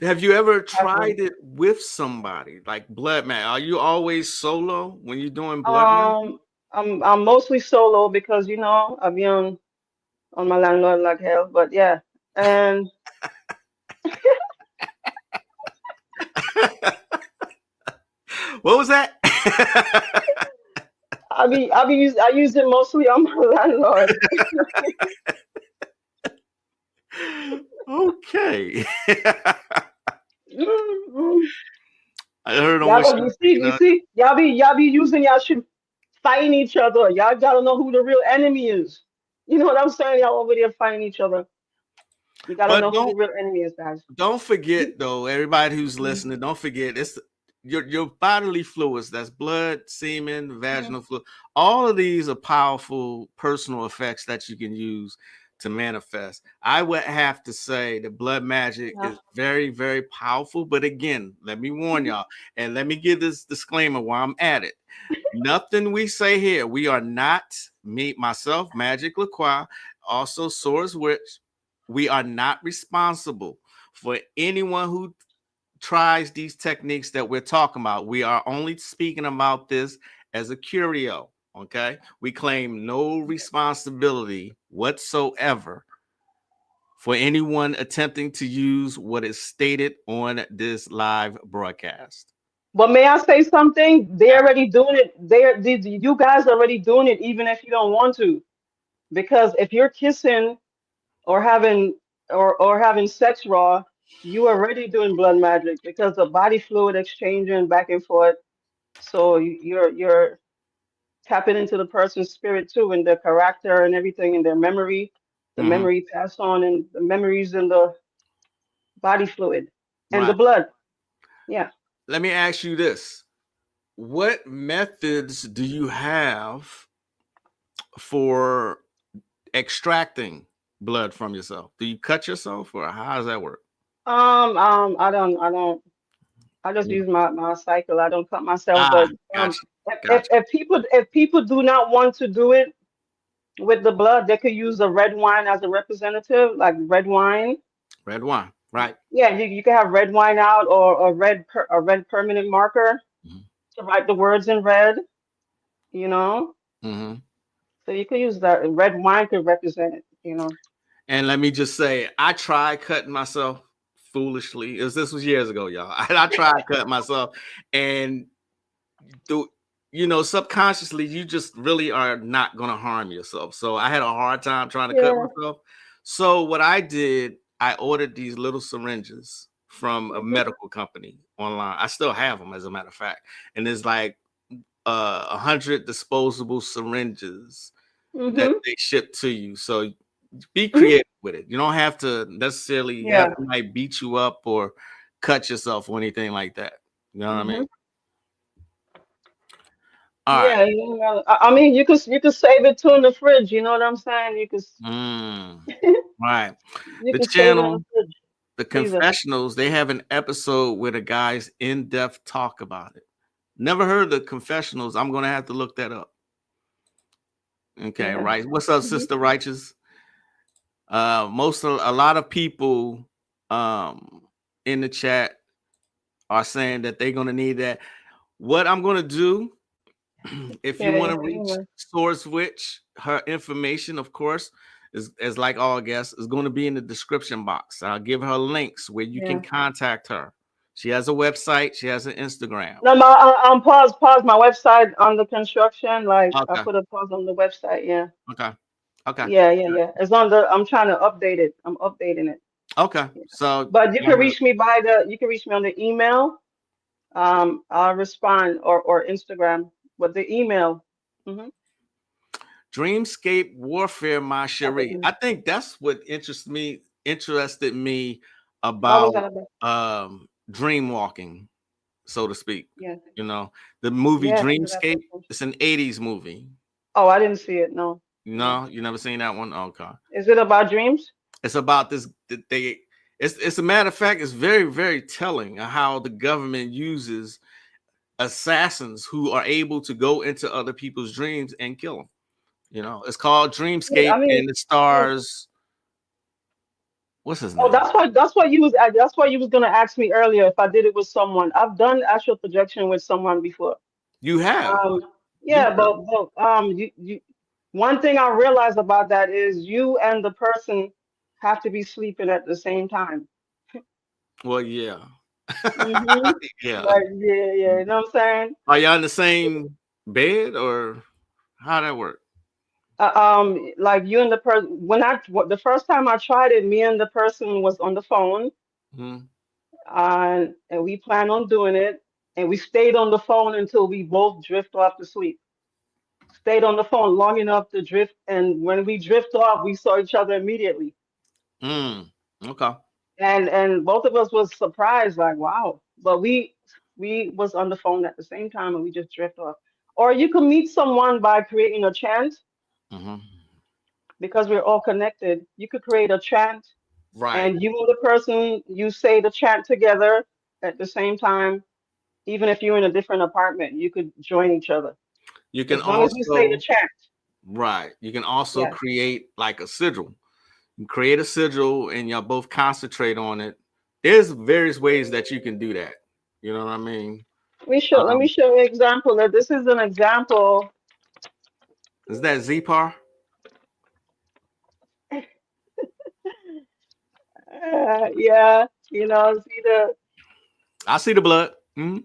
Have you ever tried it with somebody like blood man? Are you always solo when you're doing blood man? I'm mostly solo because I be on my landlord like hell, but yeah. And What was that? I use it mostly on my landlord. Okay. Mhm. I heard on what Y'all, you see, y'all be using y'all shit fighting each other. Y'all gotta know who the real enemy is. You know what I'm saying? Y'all over there fighting each other. You gotta But know who the real enemy is, guys. don't forget though, everybody who's listening, don't forget it's your bodily fluids, that's blood, semen, vaginal fluid. All of these are powerful personal effects that you can use to manifest. I would have to say the blood magic is very, very powerful. But again, let me warn y'all, and let me give this disclaimer while I'm at it. Nothing we say here, we are not myself, Magick LaCroix, also Swordzwitch. We are not responsible for anyone who tries these techniques that we're talking about. We are only speaking about this as a curio. Okay, we claim no responsibility whatsoever for anyone attempting to use what is stated on this live broadcast. But may I say something? They're already doing it. You guys already doing it, even if you don't want to. Because if you're kissing or having sex raw, you already doing blood magic because the body fluid exchanging back and forth. So you're tapping into the person's spirit too, and their character and everything, and their memory, the memory passed on, and the memories in the body fluid and the blood. Yeah. Let me ask you this. what methods do you have for extracting blood from yourself? Do you cut yourself, or how does that work? I just use my cycle. I don't cut myself, Ah, but gotcha, if gotcha. people do not want to do it with the blood, they could use the red wine as a representative, like red wine. Red wine, right? Yeah, you can have red wine out or a red permanent marker Mm-hmm. to write the words in red, you know. Mm-hmm. So you could use that. Red wine could represent it, you know. And let me just say, I tried cutting myself foolishly. This was years ago, y'all. I tried cutting myself, and subconsciously, you just really are not going to harm yourself. So I had a hard time trying to cut Yeah. myself. So what I did, I ordered these little syringes from a medical company online. I still have them, as a matter of fact. And there's like 100 disposable syringes that Mm-hmm. they ship to you. So be creative with it. You don't have to necessarily have Yeah. somebody beat you up or cut yourself or anything like that. You know what I mean? Mm-hmm. All right. Yeah, you know, I mean, you could save it too in the fridge. You know what I'm saying? Right. You The could save it in the channel, fridge, the freezer. confessionals, they have an episode where the guys in-depth talk about it. Never heard the confessionals. I'm gonna have to look that up. Okay, Yeah. right. What's up, Hmm. Sister Righteous? A lot of people in the chat are saying that they're gonna need that. What I'm gonna do, if you Yeah. want to Yeah. reach Anyway. Swordzwitch, her information, of course, is as like all guests, is going to be in the description box. I'll give her links where you can Yeah. contact her. She has a website. She has an Instagram. No, pause my website on the construction. Like I Okay. put a pause on the website. Yeah. Okay. Okay. Yeah. Yeah. Yeah. It's on the. I'm trying to update it. I'm updating it. Okay. Yeah. So But you can reach me on the email. I'll respond or Instagram with the email. Hmm. Dreamscape Warfare, my cherie. What I think that's what interested me was about that about? dream walking, so to speak. Yeah. You know, the movie Yeah. So that's Dreamscape, awesome. it's an 80s movie. Oh, I didn't see it. No. No. No, you never seen that one? Okay. Is it about dreams? It's about this. It's a matter of fact, it's very, very telling of how the government uses assassins who are able to go into other people's dreams and kill them. You know, it's called Yeah. Dreamscape, I mean. and it Yeah. stars what's his Oh, name? that's why you was gonna ask me earlier if I did it with someone. I've done astral projection with someone before. You have. Um, You yeah, have. you one thing I realized about that is you and the person have to be sleeping at the same time. Well, yeah. Mm-hmm. Yeah. Like, yeah, you know what I'm saying? Are y'all in the same bed, or how that work? Like you and the person the first time I tried it, me and the person was on the phone, Hmm. and we planned on doing it, and we stayed on the phone until we both drift off to sleep. Stayed on the phone long enough to drift, and when we drift off, we saw each other immediately. Okay. And both of us was surprised, like wow. But we was on the phone at the same time, and we just drift off. Or you can meet someone by creating a chant Hmm. because we're all connected. You could create a chant, Right. and you and the person you say the chant together at the same time. Even if you're in a different apartment, you could join each other You can as long as you say the also chant. Right. You can also Yeah, create like a sigil. You create a sigil and y'all both concentrate on it. There's various ways that you can do that. You know what I mean? let me show you an example. That this is an example. Is that Z-Par? Yeah, see the I see the blood. Mhm.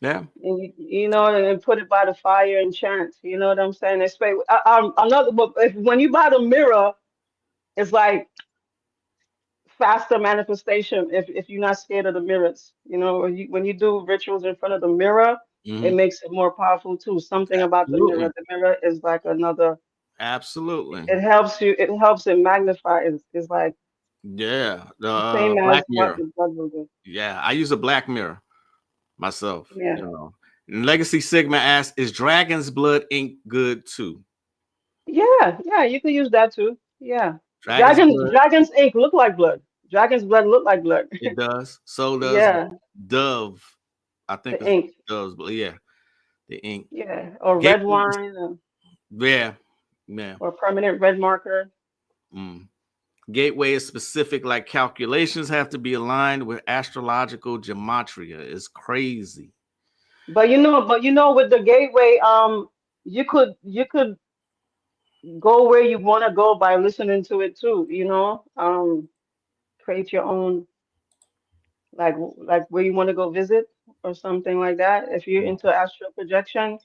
Yeah. and and put it by the fire and chant. You know what I'm saying? Another, but when you buy the mirror, it's like faster manifestation. If you're not scared of the mirrors, when you do rituals in front of the mirror, it Hmm. makes it more powerful too. Something about the mirror. Absolutely. The mirror is like another. Absolutely. It helps you. It helps it magnify. It's like Yeah. The the same as black what mirror. the blood will do. Yeah. I use a black mirror myself, Yeah. you know. Legacy Sigma asks, is Dragon's Blood ink good too? Yeah, yeah, you could use that too. Yeah. Dragon's Blood, Dragon's ink look like blood. Dragon's blood look like blood. it does. So does Yeah, Dove. I think the it's ink. Dove's, but yeah, the ink. Yeah, or red Gateway, wine, yeah, yeah. or permanent red marker. Mm. Gateway is specific, like calculations have to be aligned with astrological gematria. It's crazy. But with the gateway, you could go where you want to go by listening to it too. Create your own like where you want to go visit or something like that. If you're into astral projection,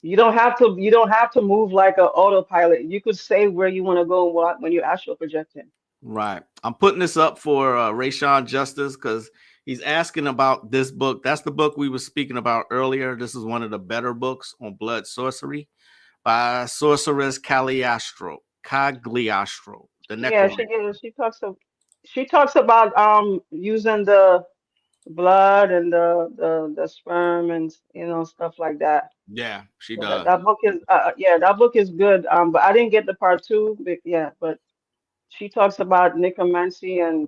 you don't have to move like an autopilot. You could say where you want to go when you're astral projecting. Right. I'm putting this up for Rayshawn Justice because he's asking about this book. That's the book we were speaking about earlier. This is one of the better books on blood sorcery by sorceress Cagliostro. The Yeah, necromancer. she talks about using the blood and the sperm and stuff like that. Yeah, she So does. that book is good. But I didn't get the part two. But she talks about necromancy and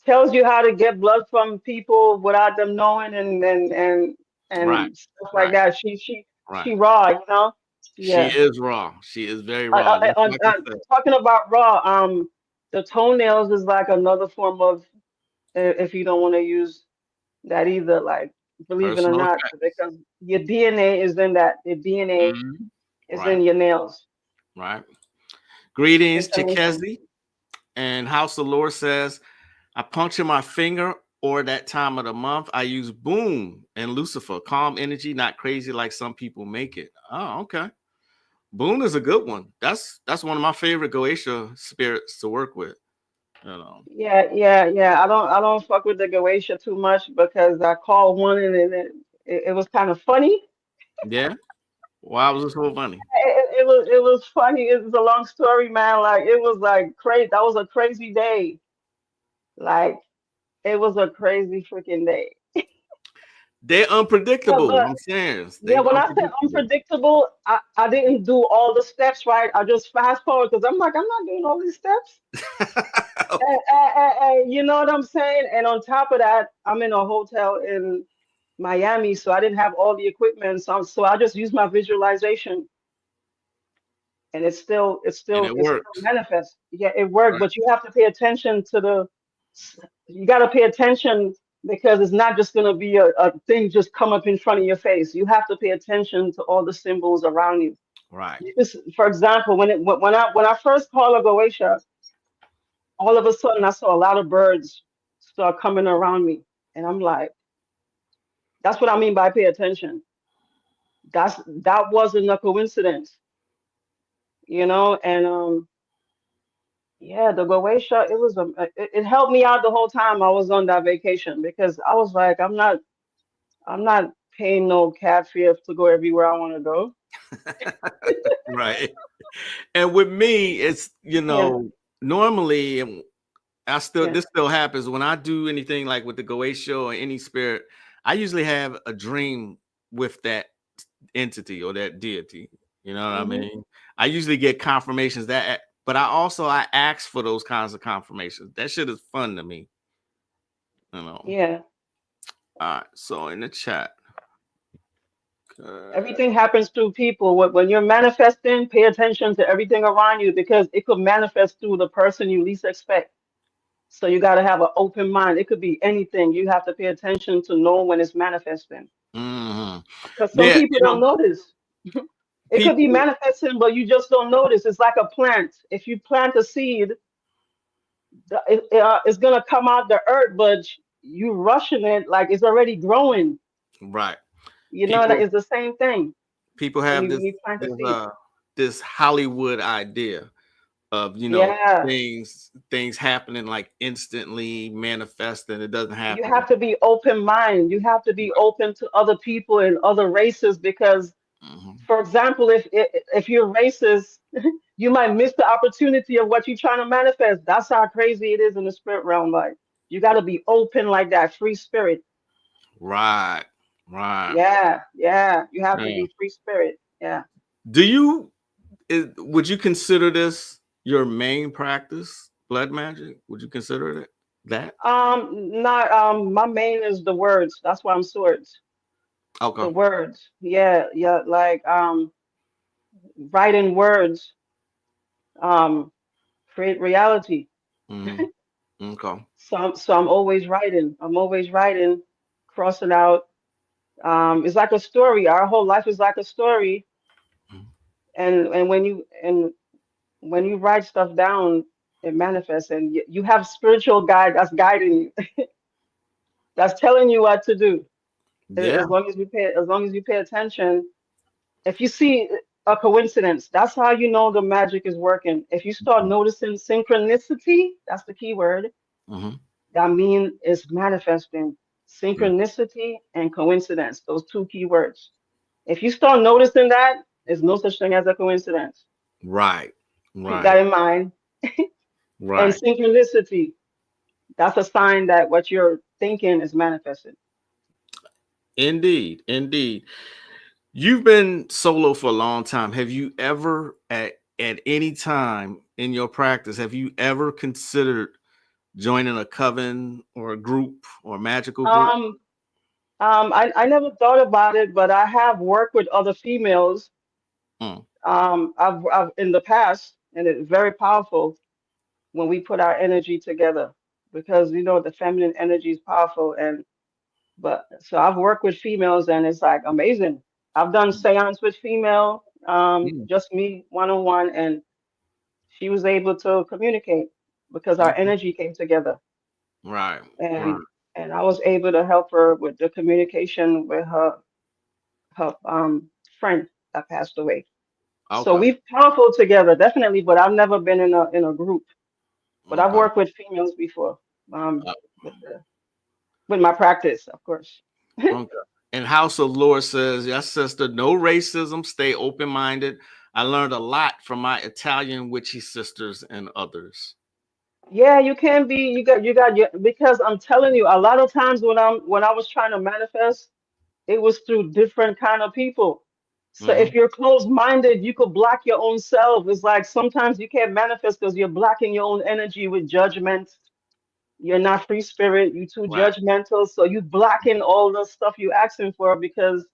tells you how to get blood from people without them knowing Right, and stuff like right, that. She right. raw. She Yeah. is raw. She is very raw. Just like I said, Talking about raw, the toenails is like another form of if you don't want to use that either, like believe it or personal not, effects. because your DNA is in that. Your DNA Mhm. is Right, in your nails. right. Greetings, Information. Chikezi. And House of Lore says, I puncture my finger or that time of the month. I use Boom and Lucifer. Calm energy, not crazy like some people make it. Oh, okay. Boom is a good one. That's one of my favorite Goetia spirits to work with. You know. Yeah. I don't fuck with the Goetia too much because I called one and it was kind of funny. Yeah. Why was this so funny? It was funny. It was a long story, man. Like it was like crazy. That was a crazy day. Like it was a crazy freaking day. They're But unpredictable. but I'm saying yeah, they're when I said unpredictable. unpredictable, I didn't do all the steps right. I just fast forward because I'm like, I'm not doing all these steps. And you know what I'm saying? And on top of that, I'm in a hotel in Miami, so I didn't have all the equipment. So I just used my visualization, and it's still it's And still it it's still works. manifest. Yeah, it worked, Right. but you have to pay attention to you got to pay attention because it's not just going to be a thing just come up in front of your face. You have to pay attention to all the symbols around you. Right. For example, when I first called a Goetia, all of a sudden I saw a lot of birds start coming around me, and I'm like, that's what I mean by pay attention. That wasn't a coincidence, And yeah, the Goetia, it helped me out the whole time I was on that vacation because I was like, I'm not paying no cab fare to go everywhere I want to go. Right. And with me, it's Yeah. normally Yeah. this still happens when I do anything like with the Goetia or any spirit. I usually have a dream with that entity or that deity. You know what I hmm mean? I usually get confirmations but I ask for those kinds of confirmations. That shit is fun to me. Yeah. All right. So in the chat, Everything happens through people. When you're manifesting, pay attention to everything around you because it could manifest through the person you least expect. So you got to have an open mind. It could be anything. You have to pay attention to know when it's manifesting mhm. because some Yeah, people don't notice. It could be people, manifesting, but you just don't notice. It's like a plant. If you plant a seed, it's gonna come out the earth, but you rushing it like it's already growing. right? That People, is the same thing people when have you this when you plant a this seed. this Hollywood idea of Yeah, things happening like instantly manifesting. It doesn't you happen. have to be open mind. You have to be open to other people and other races because, Mhm. for example, if you're racist, you might miss the opportunity of what you're trying to manifest. That's how crazy it is in the spirit realm. Like you got to be open like that, free spirit. Right, Right. Yeah. You have to be free spirit. Yeah. Would you consider this your main practice, blood magic? Would you consider it that? Not my main is the words. That's why I'm swords. The Okay. words. Yeah, like writing words create reality. Mm-hmm. Okay. So I'm always writing. I'm always writing, crossing out. It's like a story. Our whole life is like a story, and when you write stuff down, it manifests, and you have spiritual guide that's guiding you, that's telling you what to do. Yeah. As long as you pay attention. If you see a coincidence, that's how you know the magic is working. If you start noticing synchronicity, that's the key word. Mm-hmm. That means it's manifesting. Yeah. Synchronicity and coincidence, those two key words. If you start noticing that, there's no such thing as a coincidence. Right. Keep Right. that in mind. And Right. synchronicity, that's a sign that what you're thinking is manifested. Indeed. Indeed. You've been solo for a long time. Have you ever at any time in your practice, have you ever considered joining a coven or a group or a magical group? Um, I never thought about it, but I have worked with other females. Mm. I've in the past, and it's very powerful when we put our energy together because the feminine energy is powerful. But so I've worked with females, and it's like amazing. I've done seance with female, Mm. just me one on one, and she was able to communicate because our Okay. energy came together, Right. Right. and I was able to help her with the communication with her friend that passed away. So Okay. we've powerful together, definitely, but I've never been in a group. But I've Okay. worked with females before, with with my practice, of course. Okay. And House of Lord says, yes, sister, no racism, stay open-minded. I learned a lot from my Italian witchy sisters and others. Yeah, you can be. You got your because I'm telling you, a lot of times when I was trying to manifest, it was through different kind of people. So Mm-hmm. if you're closed-minded, you could block your own self. It's like sometimes you can't manifest because you're blocking your own energy with judgment. You're not free spirit. You're too Right. judgmental. So you blocking all the stuff you asking for because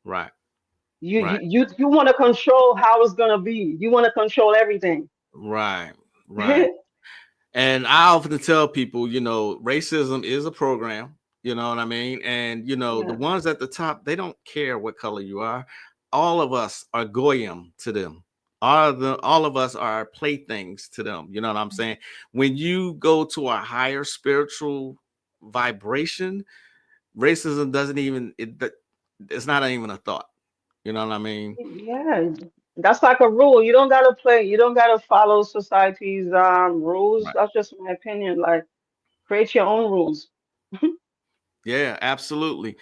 Right. you Right. you you, you want to control how it's gonna be. You want to control everything. Right. Right. And I often tell people, racism is a program, you know what I mean? And, the Yeah. ones at the top, they don't care what color you are. All of us are goyim to them. All of us are playthings to them. You know what I'm saying? When you go to a higher spiritual vibration, racism doesn't even, it's not even a thought. You know what I mean? Yeah, that's like a rule. You don't gotta play. You don't gotta follow society's rules. Right. That's just my opinion. Like, create your own rules. Yeah, absolutely.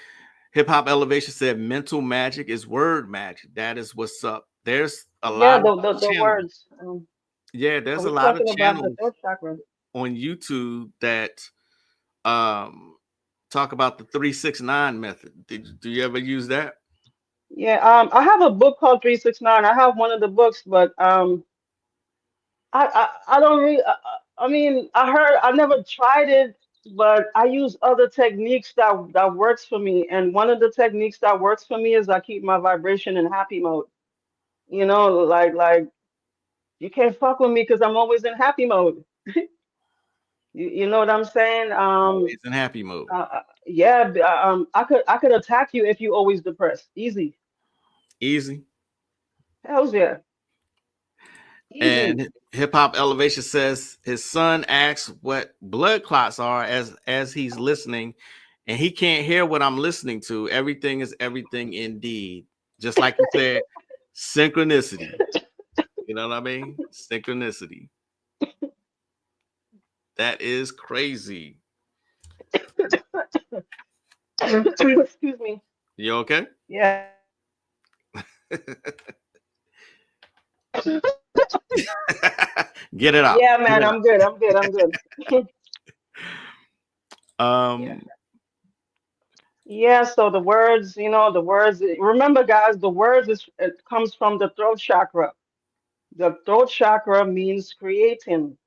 Hip Hop Elevation said mental magic is word magic. That is what's up. There's a Yeah, lot of the channels. words. Yeah, Are there's a we lot of talking about the channels third chakra? on YouTube that um talk about the 369 method. Do you ever use that? Yeah. I have a book called 369. I have one of the books, but I don't really. I mean, I never tried it, but I use other techniques that works for me. And one of the techniques that works for me is I keep my vibration in happy mode. Like you can't fuck with me because I'm always in happy mode. You know what I'm saying? Always in happy mode. Yeah. I could attack you if you always depressed. Easy. Easy. Hells yeah. Easy. And Hip Hop Elevation says his son asks what blood clots are as he's listening, and he can't hear what I'm listening to. Everything is everything indeed. Just like you said, synchronicity. You know what I mean? Synchronicity. That is crazy. Excuse me. You okay? Yeah. Get it out. Yeah, Get man. it I'm good. I'm good. I'm good. out. Yeah. Yeah, so the words, the words, remember guys, the words it comes from the throat chakra. The throat chakra means creating.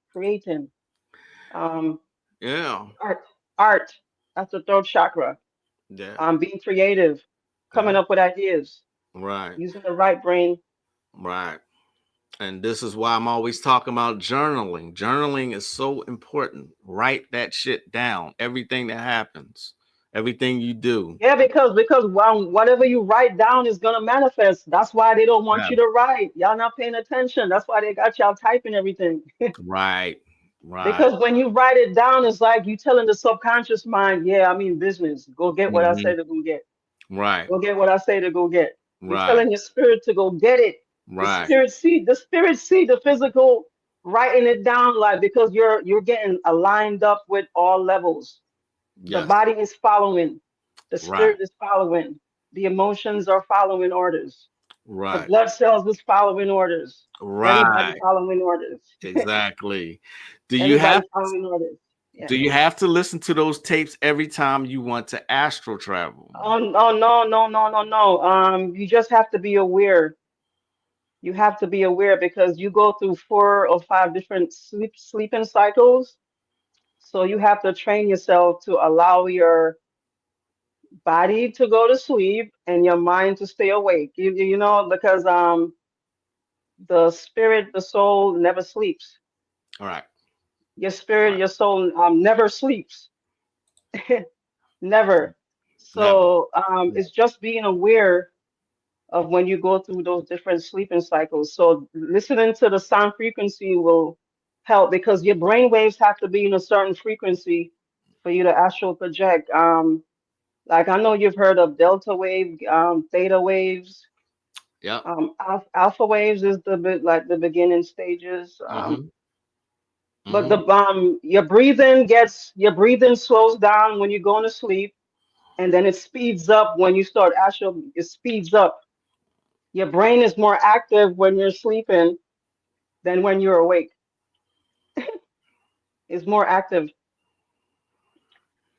Um, Yeah. art, art. That's the throat chakra. Yeah. Being creative, coming Yeah. up with ideas, Right. using the right brain. Right. And this is why I'm always talking about journaling. Journaling is so important. Write that shit down. Everything that happens, everything you do. Yeah, because whatever you write down is gonna manifest. That's why they don't want Yeah. you to write. Y'all not paying attention. That's why they got y'all typing everything. Right. Right. Because when you write it down, it's like you telling the subconscious mind, yeah, I mean business. Go get what I Hmm. say to go get. Right. Go get what I say to go get. You're Right. telling your spirit to go get it. Right. The spirit see the physical writing it down like because you're getting aligned up with all levels. The Yes. body is following, the Right. spirit is following, the emotions are following orders, the Right. blood cells is following orders. Everybody Right. following orders. Exactly. Do you Everybody have following orders. Yeah. do you have to listen to those tapes every time you want to astral travel? Oh no, no, no, no, no. You just have to be aware. You have to be aware because you go through 4 or 5 different sleeping cycles. So you have to train yourself to allow your body to go to sleep and your mind to stay awake. You know, because the spirit, the soul never sleeps. All right. Your spirit, Right. your soul never sleeps. Never. Never. So it's just being aware of when you go through those different sleeping cycles. So listening to the sound frequency will help because your brain waves have to be in a certain frequency for you to astral project. Like I know you've heard of delta wave, theta waves, Yep. alpha waves is the bit like the beginning stages. Mm-hmm. But Mm-hmm. your breathing slows down when you're going to sleep, and then it speeds up when you start astral. It speeds up. Your brain is more active when you're sleeping than when you're awake. It's more active.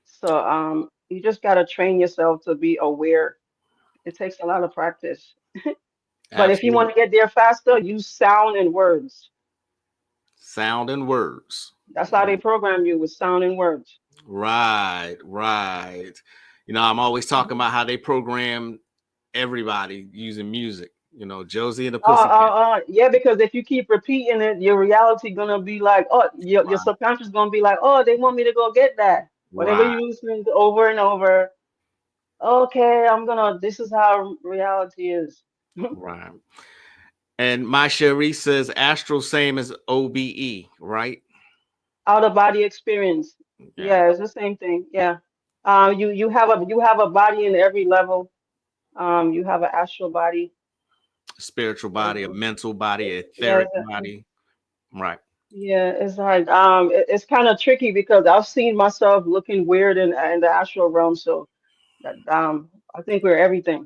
So you just gotta train yourself to be aware. It takes a lot of practice. But if you want Absolutely. to get there faster, use sound and words. Sound and words. That's how they program you with sound and words. Right, right. You know, I'm always talking Mhm. about how they program everybody using music. You know, Josie and the Pussycat. Yeah, because if you keep repeating it, your reality gonna be like, oh, your Right, subconscious gonna be like, oh, they want me to go get that. Whatever right, you listen to over and over. Okay, this is how reality is. right. And my Cherie says Astral same as OBE, right? Out of body experience. Yeah. Yeah, it's the same thing. Yeah. You have a body in every level. You have an astral body. Spiritual body, a Mhm. mental body, Yeah, etheric body. Right. yeah, it's hard. It's kind of tricky because I've seen myself looking weird in the astral realm. So that I think we're everything.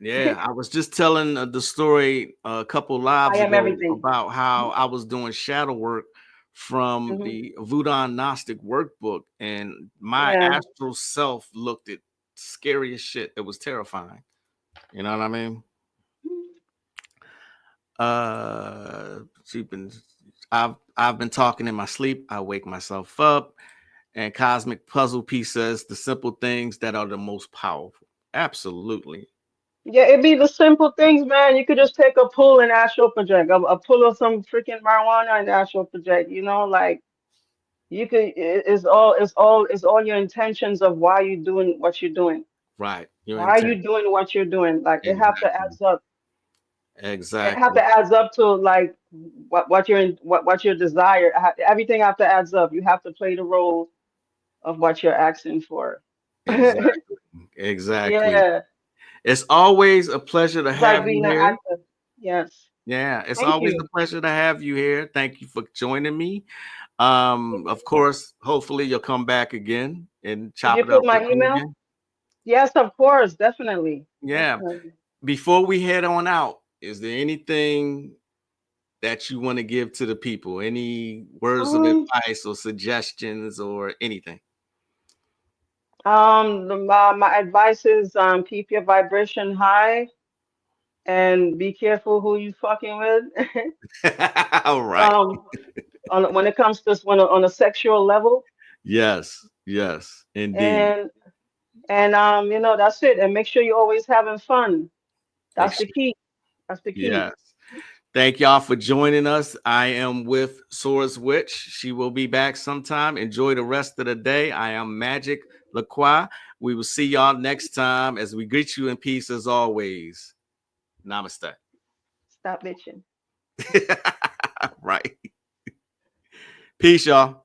Yeah, I was just telling the story a couple I lives am ago everything. about how Mhm. I was doing shadow work from Mhm. the Voodoo Gnostic workbook, and my Yeah. astral self looked at scary as shit. It was terrifying. You know what I mean? She's been. I've been talking in my sleep. I wake myself up, and Cosmic Puzzle Piece says the simple things that are the most powerful. Absolutely. Yeah, it'd be the simple things, man. You could just take a pull and astral project, a pull of some freaking marijuana and astral project. You know, like you could. It's all your intentions of why you're doing what you're doing. Right. Your Why are intent. you doing what you're doing? Like it have to Exactly. adds up. It have Exactly. to adds up to like what your desire. Everything have to adds up. You have to play the role of what you're asking for. Exactly. Exactly. Yeah, It's always a pleasure to it's like have you being an here. actor. Yes. Yeah, it's Thank always you. a pleasure to have you here. Thank you for joining me. Of Could course, hopefully you'll come back again and you chop it put up with my me email? again. Yes, of course, definitely, Yeah. definitely. Before we head on out, is there anything that you want to give to the people? Any words of Um, advice or suggestions or anything? My advice is keep your vibration high and be careful who you fucking with. All right. um, when it comes to on a sexual level, Yes. Yes. Indeed. and that's it. And make sure you're always having fun. Make That's the sure. key. That's the key. Yes. Thank y'all for joining us. I am with Swordzwitch. She will be back sometime. Enjoy the rest of the day. I am Magick LaCroix. We will see y'all next time as we greet you in peace as always. Namaste. Stop bitching. Right. Peace, y'all.